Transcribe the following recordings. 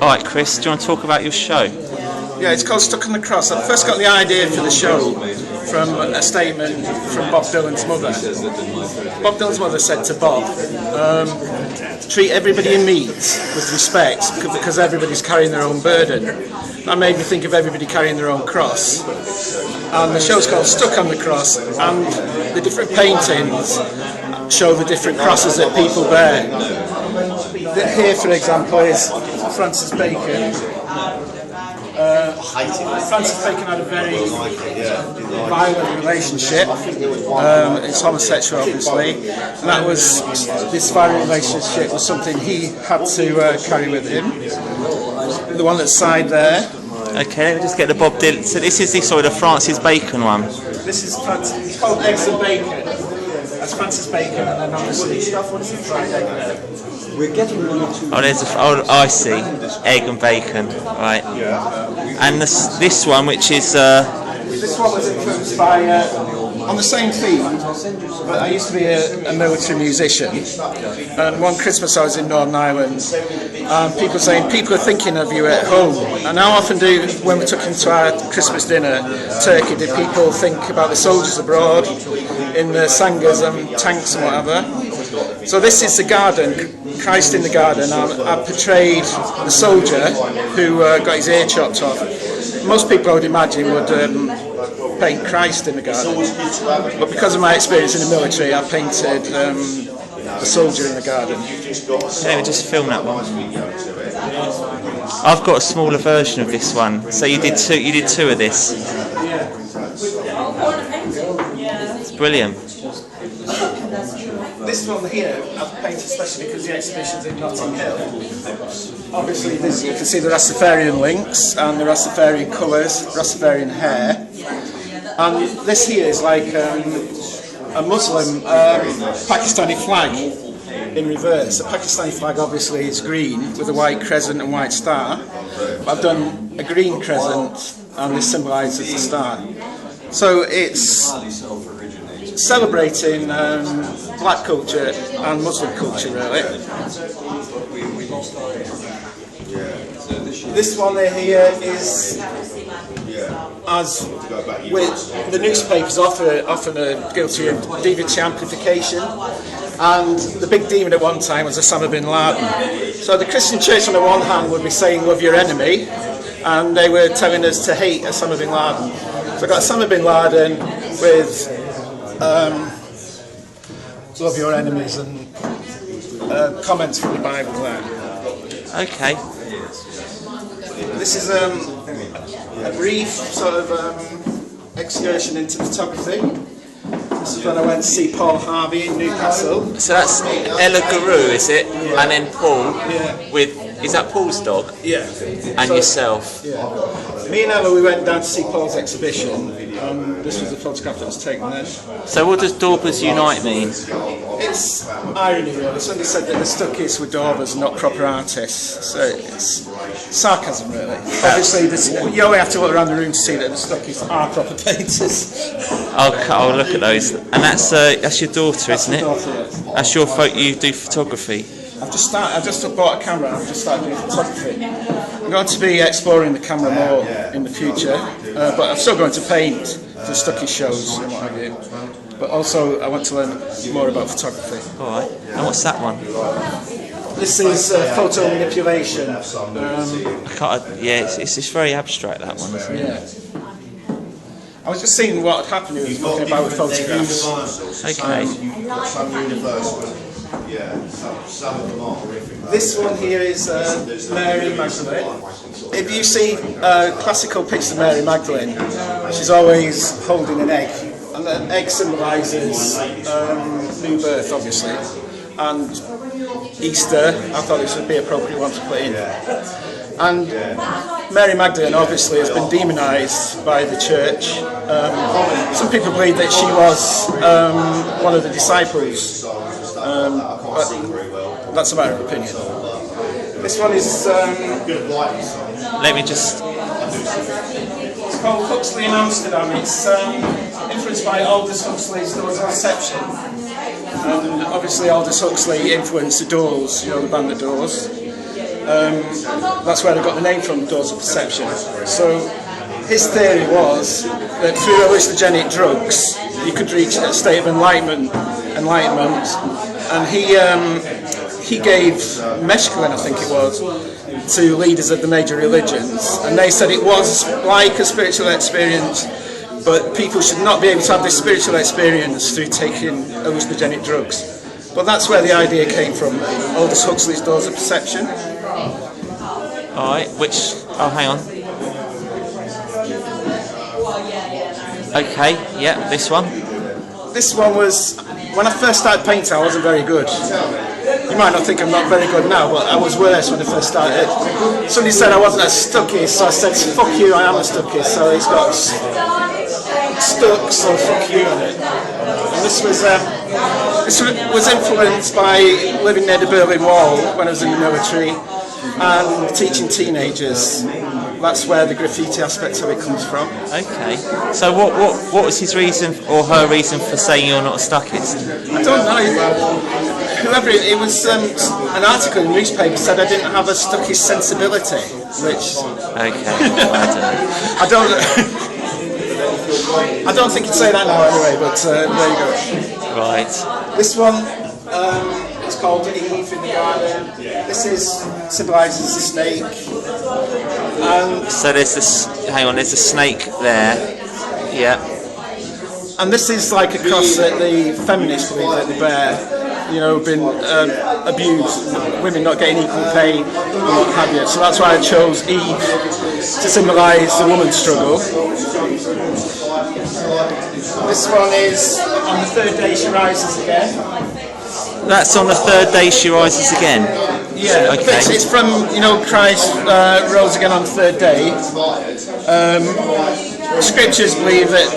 Alright Chris, do you want to talk about your show? Yeah, it's called Stuck on the Cross. I first got the idea for the show from a statement from Bob Dylan's mother. Bob Dylan's mother said to Bob, treat everybody you meet with respect because everybody's carrying their own burden. That made me think of everybody carrying their own cross. And the show's called Stuck on the Cross, and the different paintings show the different crosses that people bear. Here, for example, is Francis Bacon. Francis Bacon had a very violent relationship. It's homosexual, obviously, and that was this violent relationship was something he had to carry with him. The one that's side there. Okay, let me just get the Bob Dylan. So this is the Francis Bacon one. This is Francis. It's called Eggs and Bacon. That's Francis Bacon, and then obviously fried egg there. We're getting Oh, there's I see. Egg and bacon, right? And this one, which is this one was influenced by on the same theme. But I used to be a military musician, and one Christmas I was in Northern Ireland, and people saying people are thinking of you at home. And how often do when we took into our Christmas dinner turkey, did people think about the soldiers abroad in the sangers and tanks and whatever? So this is the garden. Christ in the garden. I portrayed the soldier who got his ear chopped off. Most people, I would imagine, would paint Christ in the garden, but because of my experience in the military, I painted the soldier in the garden. Let me just film that one. I've got a smaller version of this one. So you did two of this. It's brilliant. This one here I've painted especially because the exhibition's in Notting Hill. Obviously you can see the Rastafarian links and the Rastafarian colours, Rastafarian hair. And this here is like a Muslim Pakistani flag in reverse. The Pakistani flag obviously is green with a white crescent and white star. But I've done a green crescent and this symbolises the star. So it's celebrating black culture and Muslim culture, really. This one here is, as with the newspapers often are guilty of deviant amplification, and the big demon at one time was Osama bin Laden. So the Christian church on the one hand would be saying love your enemy, and they were telling us to hate Osama bin Laden. So I got Osama bin Laden with love your enemies and comments from the Bible there. Okay. This is a brief sort of excursion into photography. This is when I went to see Paul Harvey in Newcastle. So that's Ella Guru, is it? Yeah. And then Paul with, is that Paul's dog? Yeah. And so, yourself? Yeah. Me and Ella, we went down to see Paul's exhibition. This was the photograph that was taken then. So what does Daubers Unite mean? It's irony, really. Somebody said that the Stuckists were daubers, not proper artists. So it's sarcasm, really. Obviously, you only have to look around the room to see that the Stuckists are proper painters. I'll look at those. And that's your daughter, isn't it? Daughter, yes. That's your you do photography. I've just bought a camera and I've just started doing photography. I'm going to be exploring the camera more in the future, but I'm still going to paint for Stuckist shows and what have you. But also I want to learn more about photography. Alright, and what's that one? This is photo manipulation. It's very abstract, that one, isn't it? Yeah. I was just seeing what had happened, he was talking about with photographs. Okay. This one here is Mary Magdalene. If you see classical pictures of Mary Magdalene, she's always holding an egg, and the egg symbolises new birth, obviously, and Easter. I thought this would be an appropriate one to put in. And Mary Magdalene obviously has been demonised by the church. Some people believe that she was one of the disciples, but that's a matter of opinion. This one is... let me just... It's called Huxley in Amsterdam. It's influenced by Aldous Huxley's Doors of Deception. And obviously Aldous Huxley influenced the Doors, you know, the band The Doors. That's where they got the name from, Doors of Perception. So his theory was that through hallucinogenic drugs you could reach a state of enlightenment, and he gave mescaline, I think it was, to leaders of the major religions, and they said it was like a spiritual experience, but people should not be able to have this spiritual experience through taking hallucinogenic drugs. But that's where the idea came from, Aldous Huxley's Doors of Perception. Alright, hang on. Okay, yeah, this one. This one was, when I first started painting, I wasn't very good. You might not think I'm not very good now, but I was worse when I first started. Somebody said I wasn't a Stuckist, so I said, fuck you, I am a Stuckist. So it's got stuck, so fuck you on it. And this was influenced by living near the Berlin Wall when I was in the military and teaching teenagers. That's where the graffiti aspect of it comes from. Okay. So what was his reason or her reason for saying you're not a Stuckist? I don't know. Whoever it was, an article in the newspaper said I didn't have a Stuckist sensibility, which. Okay. I don't. I don't think you'd say that now anyway, but there you go. Right. This one. It's called Eve in the Garden. This symbolises the snake. So there's this. Hang on, there's a snake there. Yeah. And this is like a cross that the feminists believe that the bear, been abused, women not getting equal pay and what have you. So that's why I chose Eve to symbolise the woman's struggle. This one is on the third day she rises again. That's on the third day she rises again. Yeah, okay. It's from Christ rose again on the third day. Scriptures believe that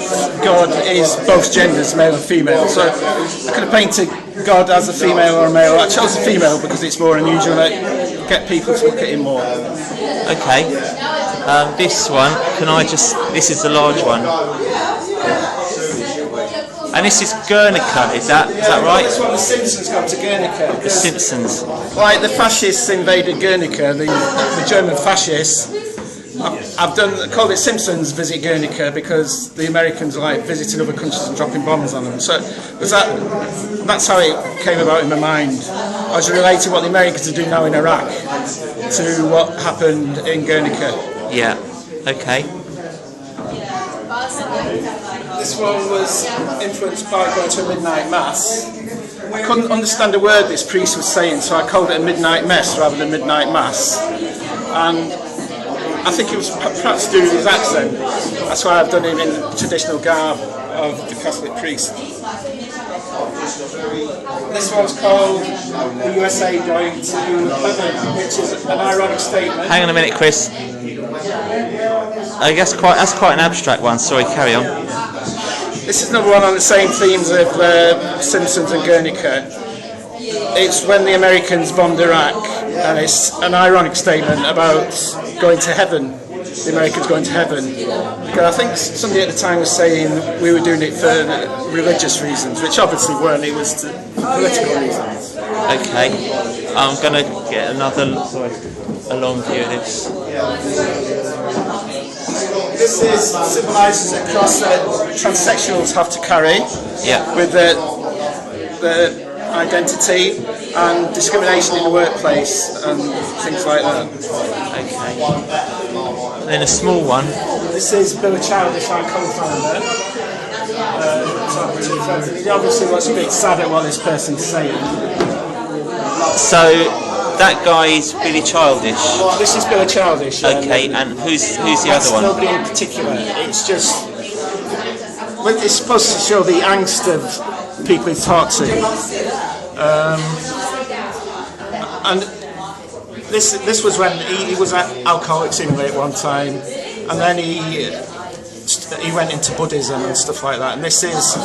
God is both genders, male and female. So I could have painted God as a female or a male. I chose a female because it's more unusual and get people to look at him more. Okay. This one, this is the large one. And this is Guernica, is that right? That's what the Simpsons got to Guernica. The Simpsons. Like the fascists invaded Guernica, the German fascists. I've called it Simpsons Visit Guernica because the Americans like visiting other countries and dropping bombs on them. So that's how it came about in my mind. I was relating what the Americans are doing now in Iraq to what happened in Guernica. Yeah. Okay. This one was influenced by going to a midnight mass. I couldn't understand a word this priest was saying, so I called it a midnight mess rather than midnight mass. And I think it was perhaps to do with his accent. That's why I've done him in the traditional garb of the Catholic priest. This one's called The USA Going to Heaven, which is an ironic statement. Hang on a minute, Chris. I guess that's quite an abstract one. Sorry, carry on. This is another one on the same themes of Simpsons and Guernica. It's when the Americans bombed Iraq, and it's an ironic statement about going to heaven, the Americans going to heaven. Because I think somebody at the time was saying we were doing it for religious reasons, which obviously weren't, it was for political reasons. Okay, I'm going to get a long view of this. This symbolises a cross that transsexuals have to carry, with the identity and discrimination in the workplace and things like that. Okay. And then a small one. This is Bill Childish, our co-founder. He obviously looks a bit sad at what this person's saying. So that guy is Billy Childish. This is Billy Childish. Okay, and who's the other one? Nobody in particular. It's just it's supposed to show the angst of people he's talked to. And this was when he was at Alcoholics Anyway at one time, and then he went into Buddhism and stuff like that. And this is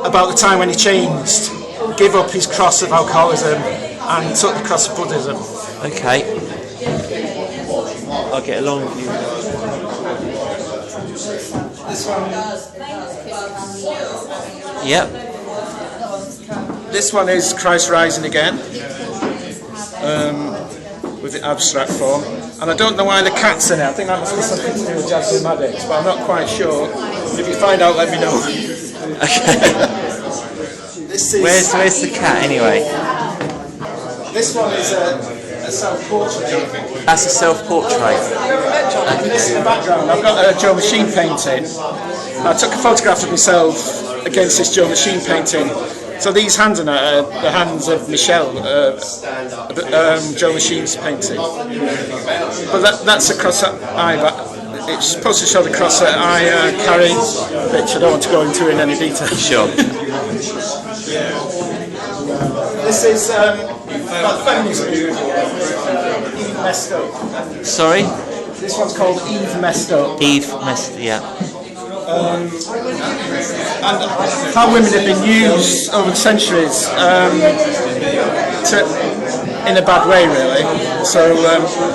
about the time when he changed, gave up his cross of alcoholism and took the cross of Buddhism. Okay. I'll get a long view. This one. Yep. This one is Christ Rising Again. With with the abstract form. And I don't know why the cat's in it. I think that must be something to do with Jasmine Maddox, but I'm not quite sure. If you find out, let me know. Okay. This is, Where's the cat anyway? this one is a self-portrait. That's a self-portrait. This in the background, I've got a Joe Machine painting. I took a photograph of myself against this Joe Machine painting. So these hands are the hands of Michelle, Joe Machine's painting. But that's a cross that eye, but it's supposed to show the cross that I carry, which I don't want to go into in any detail. Sure. This is about feminism. Eve Messed Up. Sorry? This one's called Eve Messed Up. Eve messed, yeah. And how women have been used over the centuries in a bad way, really. So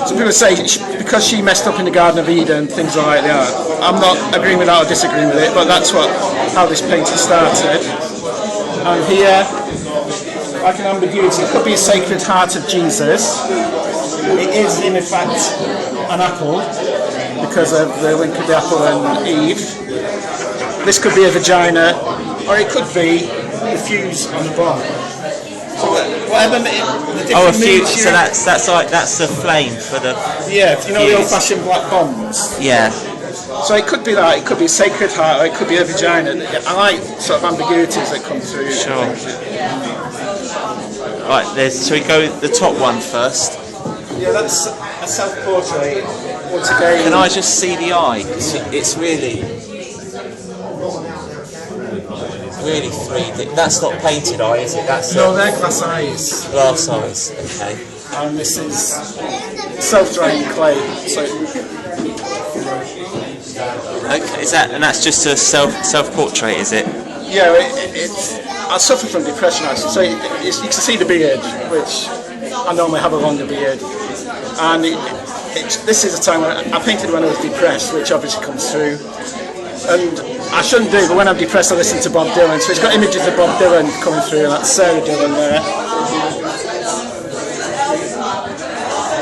some people say because she messed up in the Garden of Eden, things are like that. I'm not agreeing with that or disagreeing with it, but that's how this painting started. And here, like an ambiguity, it could be a Sacred Heart of Jesus. It is, in effect, an apple because of the link of the apple and Eve. This could be a vagina, or it could be the fuse on the bomb. So whatever the different A fuse. moods So that's the flame for the. yeah, you know fuse. the old-fashioned black bombs. Yeah. So it could be that. It could be a Sacred Heart, or it could be a vagina. I like sort of ambiguities that come through. Sure. Right. So we go the top one first. Yeah, that's a self-portrait. Once again. Can I just see the eye? It's really 3D. That's not painted eye, is it? That's No, they're glass eyes. glass eyes. Okay. And this is self-drying clay. So Okay. That's just a self-portrait, is it? yeah, I suffer from depression actually. So you can see the beard, which I normally have a longer beard, and this is a time when I painted when I was depressed, which obviously comes through. And I shouldn't do, but when I'm depressed I listen to Bob Dylan, so it's got images of Bob Dylan coming through, and that's Sarah Dylan there.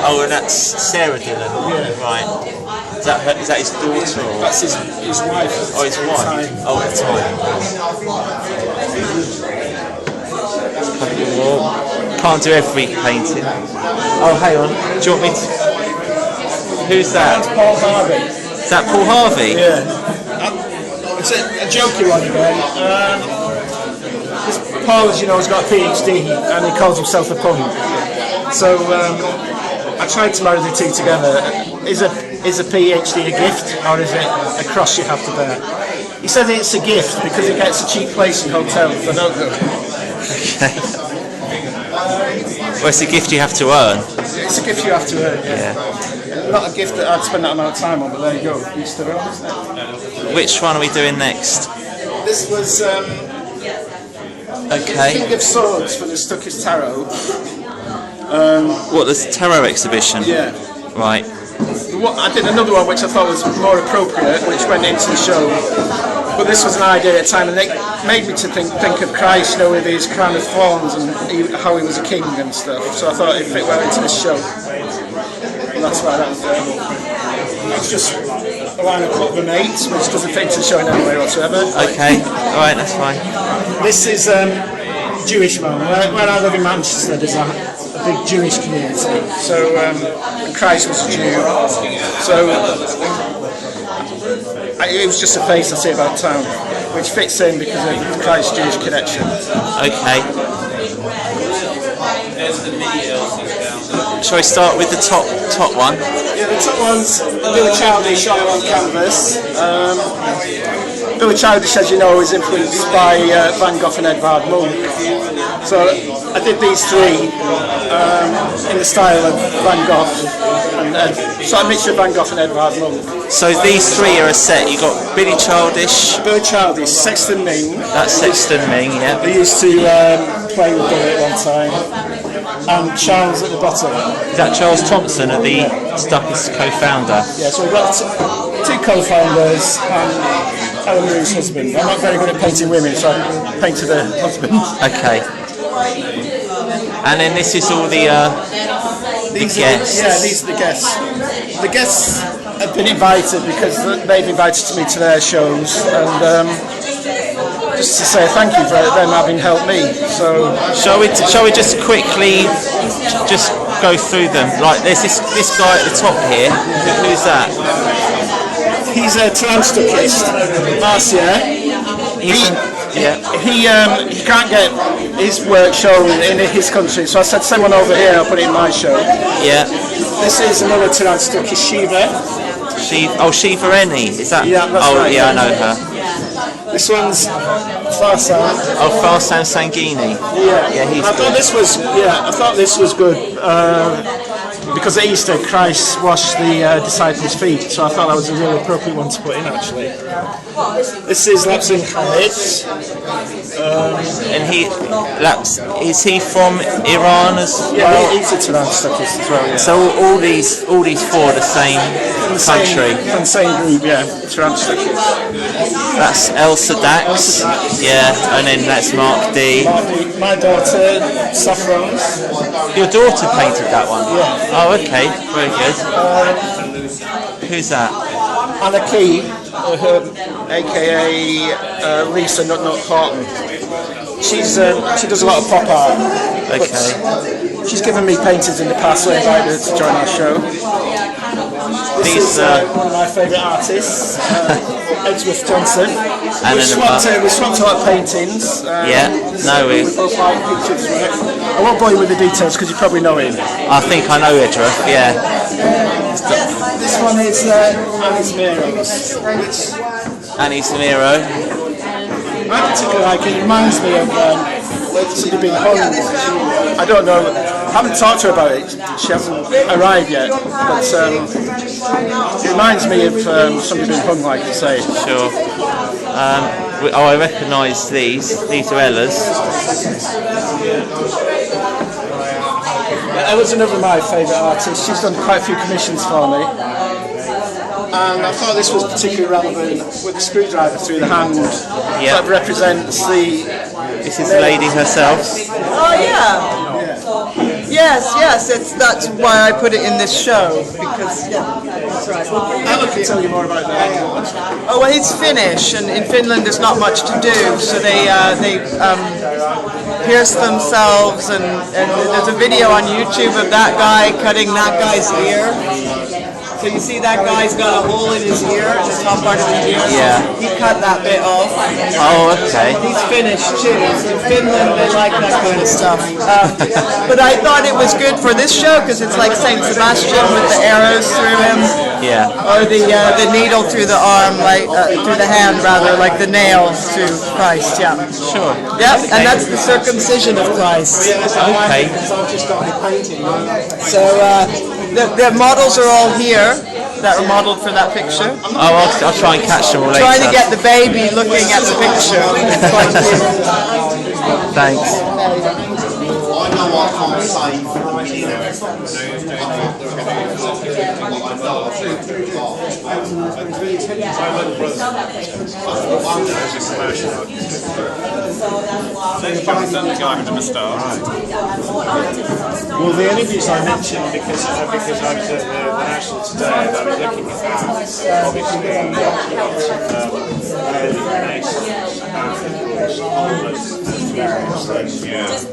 Oh, and that's Sarah Dylan. Yeah. Right. Is that his daughter? Or? That's his wife. Oh, his wife. Oh, at the time. Can't do every painting. Oh, hang on. Do you want me to? Who's that? That's Paul Harvey. Is that Paul Harvey? Yeah. It's a jokey one again. This Paul, as you know, has got a PhD and he calls himself a punk. So I tried to marry the two together. Is a PhD a gift or is it a cross you have to bear? He said it's a gift because he gets a cheap place in hotels. I don't know. Okay. Well, it's a gift you have to earn. It's a gift you have to earn. Yeah. Not a gift that I'd spend that amount of time on, but there you go. Each their own, isn't it? Which one are we doing next? This was Okay. King of Swords for the Stuckist Tarot. What, the tarot exhibition? Yeah. Right. I did another one which I thought was more appropriate, which went into the show. But this was an idea at the time, and it made me to think of Christ, you know, with his crown of thorns and how he was a king and stuff. So I thought it fit well into this show. And that's why that was there. It's just a line of Club 8, which doesn't fit into the show in any way whatsoever. Okay. All right. That's fine. This is Jewish man. Where I live in Manchester, there's a big Jewish community. So Christ was a Jew. So it was just a face I see about town, which fits in because of Christ's Jewish connection. Okay. Shall we start with the top one? Yeah, the top one's Billy Childish on canvas. Billy Childish, as you know, is influenced by Van Gogh and Edvard Munch. So I did these three in the style of Van Gogh, so a mixture of Van Gogh and Edvard Munch. So these three are a set. You got Billy Childish. Billy Childish, Sexton Ming. That's Sexton Ming, yeah. They used to play with Billy at one time. And Charles at the bottom. Is that Charles Thompson, the Stuckist co-founder? Yeah, so we've got two co-founders and Ellen Rue's husband. I'm not very good at painting women, so I painted a husband. Okay. And then this is all the These guests. these are the guests. The guests have been invited because they've invited me to their shows, and just to say thank you for them having helped me. So shall we just quickly just go through them? Like there's this guy at the top here. Who's that? he's a Stuckist, Marcia. He can't get his work shown in his country, so I said send one over here, I'll put it in my show. Yeah. This is another Stuckist, Shiva. Shiva Eni, is that? Yeah, that's right. Yeah, I know her. This one's Farsan. Farsan Sanguini. Yeah, he's I thought this was good because at Easter Christ washed the disciples' feet, so I thought that was a really appropriate one to put in actually. This is Lapsin Yates. And is he from Iran as well? Yeah, he's a Stuckist as well. Yeah. So all these four are the same country. From the same group, yeah. Stuckist. That's Elsa Dax. Yeah, and then that's Mark D. My daughter, Saffron. Your daughter painted that one? Yeah. Oh, okay. Very good. Who's that? Anna Key, aka Lisa Nut Horton. She does a lot of pop art. Okay. She's given me paintings in the past, so I invited her to join our show. This is one of my favourite artists, EDGEWORTH Johnson. We swapped a lot of paintings. We both like pictures. I won't bore you with the details because you probably know him. I think I know Edgeworth, yeah. This one is Annie's Miro's. Annie's Miro. I particularly like it. It reminds me of somebody being hung. I don't know. I haven't talked to her about it. She hasn't arrived yet. But it reminds me of somebody being hung, like you say. Sure. I recognise these. These are Ella's. Ella's another of my favourite artists. She's done quite a few commissions for me. And I thought this was particularly relevant with the screwdriver through the hand. Yeah. That represents the... This is the lady herself. Oh yeah. Yes, that's why I put it in this show, because that's right. Ella can tell you more about that. Oh well, he's Finnish, and in Finland there's not much to do, so they pierce themselves, and there's a video on YouTube of that guy cutting that guy's ear. So you see that guy's got a hole in his ear, in the top part of his ear. Yeah. He cut that bit off. Oh, okay. He's Finnish too. In Finland they like that kind of stuff. But I thought it was good for this show because it's like Saint Sebastian with the arrows through him. Yeah. Or the needle through the arm, like through the hand rather, like the nail to Christ. Yeah. Sure. Yep. Okay. And that's the circumcision of Christ. Okay. So the models are all here that were modeled for that picture. Oh, I'll try and catch them all later. Trying to get the baby looking at the picture. Thanks. Well, the only reason I mentioned because I was at the National today and I was looking at that, obviously early Renaissance and various things.